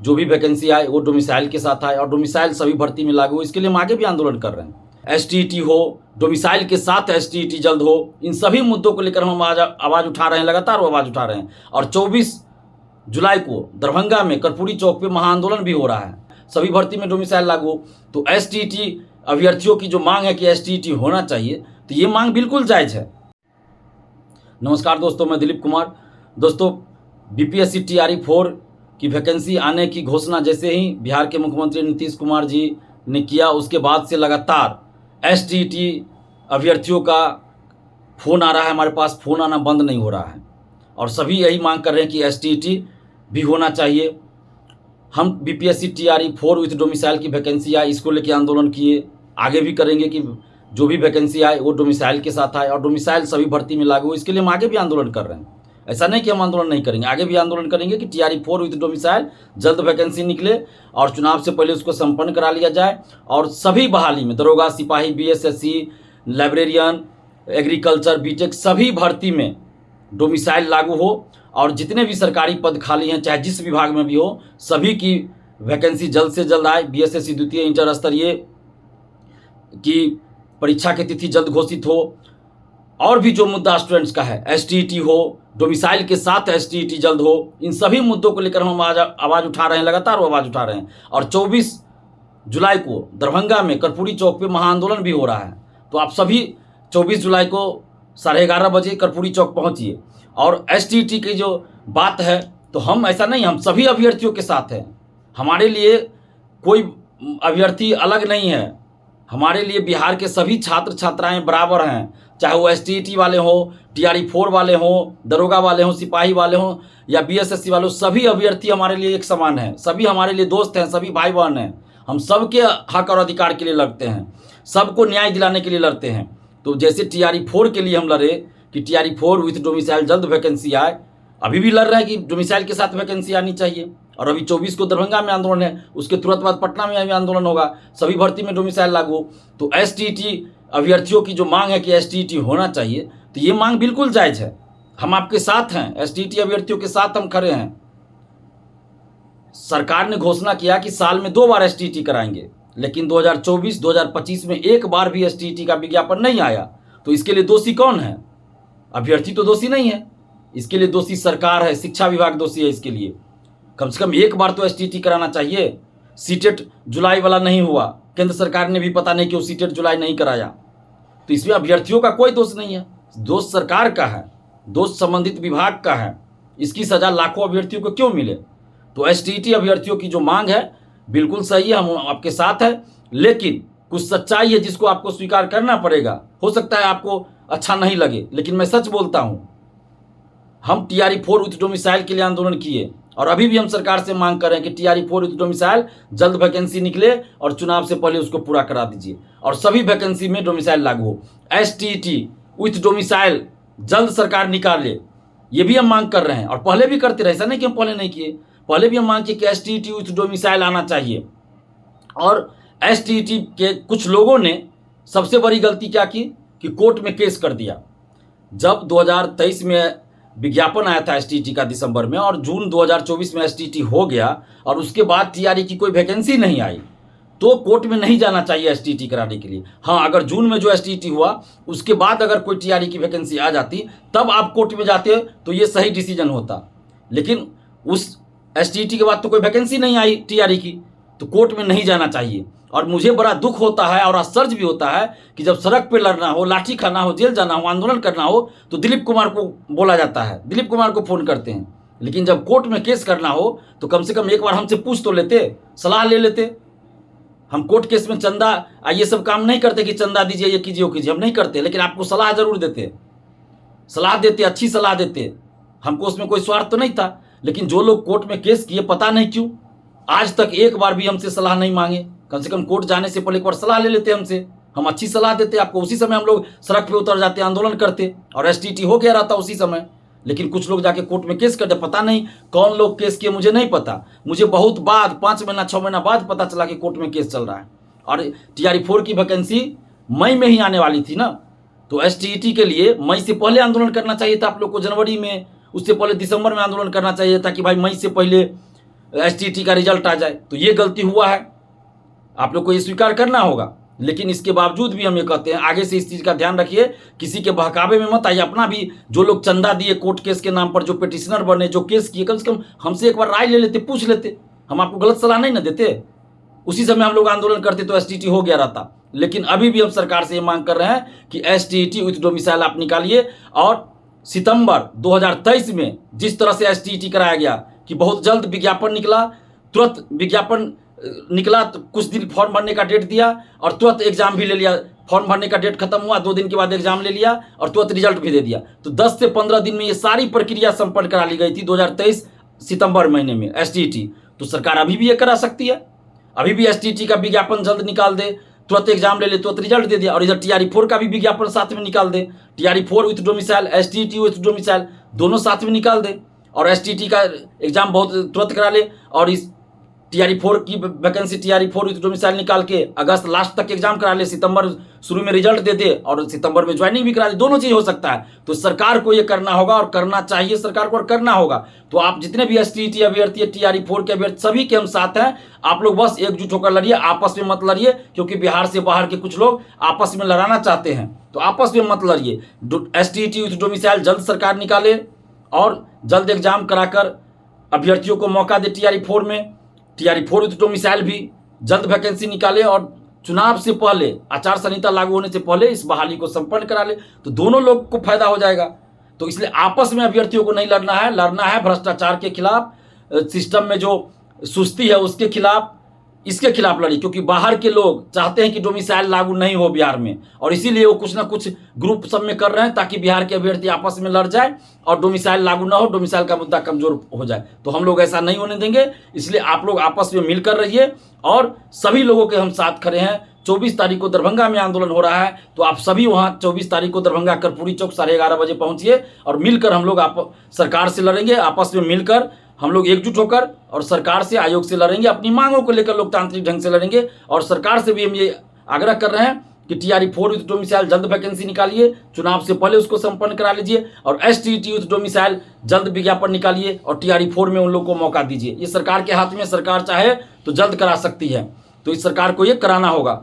जो भी वैकेंसी आए वो डोमिसाइल के साथ आए और डोमिसाइल सभी भर्ती में लागू हो। इसके लिए हम आगे भी आंदोलन कर रहे हैं। एसटीईटी हो, डोमिसाइल के साथ एसटीईटी जल्द हो, इन सभी मुद्दों को लेकर हम आज आवाज़ उठा रहे हैं, लगातार आवाज़ उठा रहे हैं। और 24 जुलाई को दरभंगा में कर्पूरी चौक पे महाआंदोलन भी हो रहा है। सभी भर्ती में डोमिसाइल लागू हो। तो एसटीईटी अभ्यर्थियों की जो मांग है कि एसटीईटी होना चाहिए, तो ये मांग बिल्कुल जायज़ है। नमस्कार दोस्तों, मैं दिलीप कुमार। दोस्तों, बीपीएससी टीआरई 4 की वैकेंसी आने की घोषणा जैसे ही बिहार के मुख्यमंत्री नीतीश कुमार जी ने किया, उसके बाद से लगातार एसटीईटी अभ्यर्थियों का फ़ोन आ रहा है, हमारे पास फ़ोन आना बंद नहीं हो रहा है। और सभी यही मांग कर रहे हैं कि एसटीईटी भी होना चाहिए। हम बीपीएससी टीआरई 4 विथ डोमिसाइल की वैकेंसी आए, इसको लेकर आंदोलन किए, आगे भी करेंगे कि जो भी वैकेंसी आए वो डोमिसाइल के साथ आए और डोमिसाइल सभी भर्ती में लागू हो। इसके लिए हम आगे भी आंदोलन कर रहे हैं। ऐसा नहीं कि हम आंदोलन नहीं करेंगे, आगे भी आंदोलन करेंगे कि टीआरई 4 विथ डोमिसाइल जल्द वैकेंसी निकले और चुनाव से पहले उसको संपन्न करा लिया जाए। और सभी बहाली में दरोगा, सिपाही, बीएसएससी, लाइब्रेरियन, एग्रीकल्चर, बीटेक सभी भर्ती में डोमिसाइल लागू हो और जितने भी सरकारी पद खाली हैं, चाहे जिस विभाग में भी हो, सभी की वैकेंसी जल्द से जल्द आए। बीएसएससी द्वितीय इंटर स्तरीय की परीक्षा की तिथि जल्द घोषित हो। और भी जो मुद्दा स्टूडेंट्स का है, एसटीईटी हो, डोमिसाइल के साथ एसटीईटी जल्द हो, इन सभी मुद्दों को लेकर हम आज आवाज़ उठा रहे हैं, लगातार आवाज़ उठा रहे हैं। और 24 जुलाई को दरभंगा में कर्पूरी चौक पे महाआंदोलन भी हो रहा है। तो आप सभी 24 जुलाई को 11:30 बजे कर्पूरी चौक पहुंचिए। और एसटीईटी की जो बात है, तो हम ऐसा नहीं, हम सभी अभ्यर्थियों के साथ हैं। हमारे लिए कोई अभ्यर्थी अलग नहीं है। हमारे लिए बिहार के सभी छात्र छात्राएं बराबर हैं, चाहे वो एसटीईटी वाले हों, टीआरई 4 वाले हों, दरोगा वाले हों, सिपाही वाले हों या बीएसएससी वाले हों, सभी अभ्यर्थी हमारे लिए एक समान हैं। सभी हमारे लिए दोस्त हैं, सभी भाई बहन हैं। हम सबके हक और अधिकार के लिए लड़ते हैं, सबको न्याय दिलाने के लिए लड़ते हैं। तो जैसे टीआरई 4 के लिए हम लड़े कि टीआरई 4 विथ डोमिसाइल जल्द वैकेंसी आए, अभी भी लड़ रहे हैं कि डोमिसाइल के साथ वैकेंसी आनी चाहिए। और अभी 24 को दरभंगा में आंदोलन है, उसके तुरंत बाद पटना में भी आंदोलन होगा, सभी भर्ती में डोमिसाइल लागू हो। तो एसटीईटी अभ्यर्थियों की जो मांग है कि एसटीईटी होना चाहिए, तो ये मांग बिल्कुल जायज़ है। हम आपके साथ हैं, एसटीईटी अभ्यर्थियों के साथ हम खड़े हैं। सरकार ने घोषणा किया कि साल में 2 बार एसटीईटी कराएंगे, लेकिन 2024-2025 में एक बार भी एसटीईटी का विज्ञापन नहीं आया। तो इसके लिए दोषी कौन है? अभ्यर्थी तो दोषी नहीं है, इसके लिए दोषी सरकार है, शिक्षा विभाग दोषी है। इसके लिए कम से कम एक बार तो एसटीईटी कराना चाहिए। सीटेट जुलाई वाला नहीं हुआ, केंद्र सरकार ने भी पता नहीं क्यों सीटेट जुलाई नहीं कराया। तो इसमें अभ्यर्थियों का कोई दोष नहीं है, दोष सरकार का है, दोष संबंधित विभाग का है। इसकी सजा लाखों अभ्यर्थियों को क्यों मिले? तो एसटीईटी अभ्यर्थियों की जो मांग है बिल्कुल सही है, हम आपके साथ हैं। लेकिन कुछ सच्चाई है जिसको आपको स्वीकार करना पड़ेगा। हो सकता है आपको अच्छा नहीं लगे, लेकिन मैं सच बोलता हूँ। हम टीआरई 4 विथ डोमिसाइल के लिए आंदोलन किए और अभी भी हम सरकार से मांग कर रहे हैं कि टीआरई 4 विथ डोमिसाइल जल्द वैकेंसी निकले और चुनाव से पहले उसको पूरा करा दीजिए और सभी वैकेंसी में डोमिसाइल लागू हो। एसटीईटी विथ डोमिसाइल जल्द सरकार निकाले, ये भी हम मांग कर रहे हैं और पहले भी करते रहे। ऐसा नहीं कि हम पहले नहीं किए, पहले भी हम मांग किए कि एसटीईटी विथ डोमिसाइल आना चाहिए। और एसटीईटी के कुछ लोगों ने सबसे बड़ी गलती क्या की कि कोर्ट में केस कर दिया। जब 2023 में विज्ञापन आया था एसटीईटी का दिसंबर में और जून 2024 में एसटीईटी हो गया और उसके बाद टीआरई की कोई वैकेंसी नहीं आई, तो कोर्ट में नहीं जाना चाहिए एसटीईटी कराने के लिए। हाँ, अगर जून में जो एसटीईटी हुआ उसके बाद अगर कोई टीआरई की वैकेंसी आ जाती तब आप कोर्ट में जाते तो ये सही डिसीजन होता। लेकिन उस एसटीईटी के बाद तो कोई वैकेंसी नहीं आई टीआरई की, तो कोर्ट में नहीं जाना चाहिए। और मुझे बड़ा दुख होता है और आश्चर्य भी होता है कि जब सड़क पे लड़ना हो, लाठी खाना हो, जेल जाना हो, आंदोलन करना हो तो दिलीप कुमार को बोला जाता है, दिलीप कुमार को फ़ोन करते हैं। लेकिन जब कोर्ट में केस करना हो तो कम से कम एक बार हमसे पूछ तो लेते, सलाह ले लेते। हम कोर्ट केस में चंदा ये सब काम नहीं करते कि चंदा दीजिए, ये कीजिए, वो कीजिए, हम नहीं करते। लेकिन आपको सलाह जरूर देते, सलाह देते, अच्छी सलाह देते। हमको उसमें कोई स्वार्थ तो नहीं था। लेकिन जो लोग कोर्ट में केस किए, पता नहीं क्यों आज तक एक बार भी हमसे सलाह नहीं मांगे। कम से कम कोर्ट जाने से पहले एक बार सलाह ले लेते हमसे, हम अच्छी सलाह देते आपको। उसी समय हम लोग सड़क पे उतर जाते, आंदोलन करते और एसटीईटी हो गया रहता उसी समय। लेकिन कुछ लोग जाके कोर्ट में केस करते, पता नहीं कौन लोग केस किए, मुझे नहीं पता। मुझे बहुत बाद 5 महीना 6 महीना बाद पता चला कि कोर्ट में केस चल रहा है। और टीआरई 4 की वैकेंसी मई में ही आने वाली थी ना, तो एसटीईटी के लिए मई से पहले आंदोलन करना चाहिए था आप लोग को, जनवरी में। उससे पहले दिसंबर में आंदोलन करना चाहिए था कि भाई मई से पहले STT का रिजल्ट आ जाए, तो ये गलती हुआ है, आप लोग को ये स्वीकार करना होगा। लेकिन इसके बावजूद भी हम ये कहते हैं, आगे से इस चीज़ का ध्यान रखिए, किसी के बहकावे में मत आइए। अपना भी जो लोग चंदा दिए कोर्ट केस के नाम पर, जो पिटिशनर बने, जो केस किए, कम से कम हमसे एक बार राय ले लेते, पूछ लेते, हम आपको गलत सलाह नहीं ना देते। उसी समय हम लोग आंदोलन करते तो STT हो गया रहता। लेकिन अभी भी हम सरकार से ये मांग कर रहे हैं कि STT विथ डोमिसाइल आप निकालिए। और सितंबर 2023 में जिस तरह से STT कराया गया कि बहुत जल्द विज्ञापन निकला, तुरंत विज्ञापन निकला, तो कुछ दिन फॉर्म भरने का डेट दिया और तुरंत एग्जाम भी ले लिया। फॉर्म भरने का डेट खत्म हुआ, 2 दिन के बाद एग्जाम ले लिया और तुरंत रिजल्ट भी दे दिया। तो 10 से 15 दिन में ये सारी प्रक्रिया संपन्न करा ली गई थी 2023 सितंबर महीने में STT। तो सरकार अभी भी ये करा सकती है, अभी भी STT का विज्ञापन जल्द निकाल दे, तुरंत एग्जाम ले ले, तुरंत रिजल्ट दे दिया। और इधर TRE4 का भी विज्ञापन साथ में निकाल दे, TRE4 with domicile, STT with domicile, दोनों साथ में निकाल दे। और STT का एग्जाम बहुत तुरंत करा ले, और इस TRE4 की वैकेंसी TRE4 विथ डोमिसाइल निकाल के अगस्त लास्ट तक एग्जाम करा ले, सितंबर शुरू में रिजल्ट दे दे और सितंबर में ज्वाइनिंग भी करा दे। दोनों चीज़ हो सकता है। तो सरकार को ये करना होगा और करना चाहिए सरकार को, और करना होगा। तो आप जितने भी STT अभ्यर्थी है, TRE4 के अभ्यर्थी, सभी के हम साथ हैं। आप लोग बस एकजुट होकर लड़िए, आपस में मत लड़िए, क्योंकि बिहार से बाहर के कुछ लोग आपस में लड़ाना चाहते हैं। तो आपस में मत लड़िए। STT विथ डोमिसाइल जल्द सरकार निकाले और जल्द एग्जाम कराकर अभ्यर्थियों को मौका दे। TRE4 में, TRE4 विथ डोमिसाइल भी जल्द वैकेंसी निकाले और चुनाव से पहले, आचार संहिता लागू होने से पहले इस बहाली को संपन्न करा ले। तो दोनों लोग को फायदा हो जाएगा। तो इसलिए आपस में अभ्यर्थियों को नहीं लड़ना है, लड़ना है भ्रष्टाचार के खिलाफ, सिस्टम में जो सुस्ती है उसके खिलाफ, इसके खिलाफ लड़ी। क्योंकि बाहर के लोग चाहते हैं कि डोमिसाइल लागू नहीं हो बिहार में, और इसीलिए वो कुछ ना कुछ ग्रुप सब में कर रहे हैं ताकि बिहार के अभ्यर्थी आपस में लड़ जाए और डोमिसाइल लागू ना हो, डोमिसाइल का मुद्दा कमजोर हो जाए। तो हम लोग ऐसा नहीं होने देंगे। इसलिए आप लोग आपस में मिलकर रहिए और सभी लोगों के हम साथ खड़े हैं। 24 तारीख को दरभंगा में आंदोलन हो रहा है, तो आप सभी वहाँ 24 तारीख को दरभंगा कर्पूरी चौक 11:30 बजे पहुँचिए और मिलकर हम लोग आप सरकार से लड़ेंगे। आपस में मिलकर हम लोग एकजुट होकर और सरकार से, आयोग से लड़ेंगे, अपनी मांगों को लेकर लोकतांत्रिक ढंग से लड़ेंगे। और सरकार से भी हम ये आग्रह कर रहे हैं कि TRE4 विथ डोमिसाइल जल्द वैकेंसी निकालिए, चुनाव से पहले उसको संपन्न करा लीजिए, और STT विथ डोमिसाइल जल्द विज्ञापन निकालिए और TRE4 में उन लोगों को मौका दीजिए। ये सरकार के हाथ में, सरकार चाहे तो जल्द करा सकती है। तो इस सरकार को ये कराना होगा।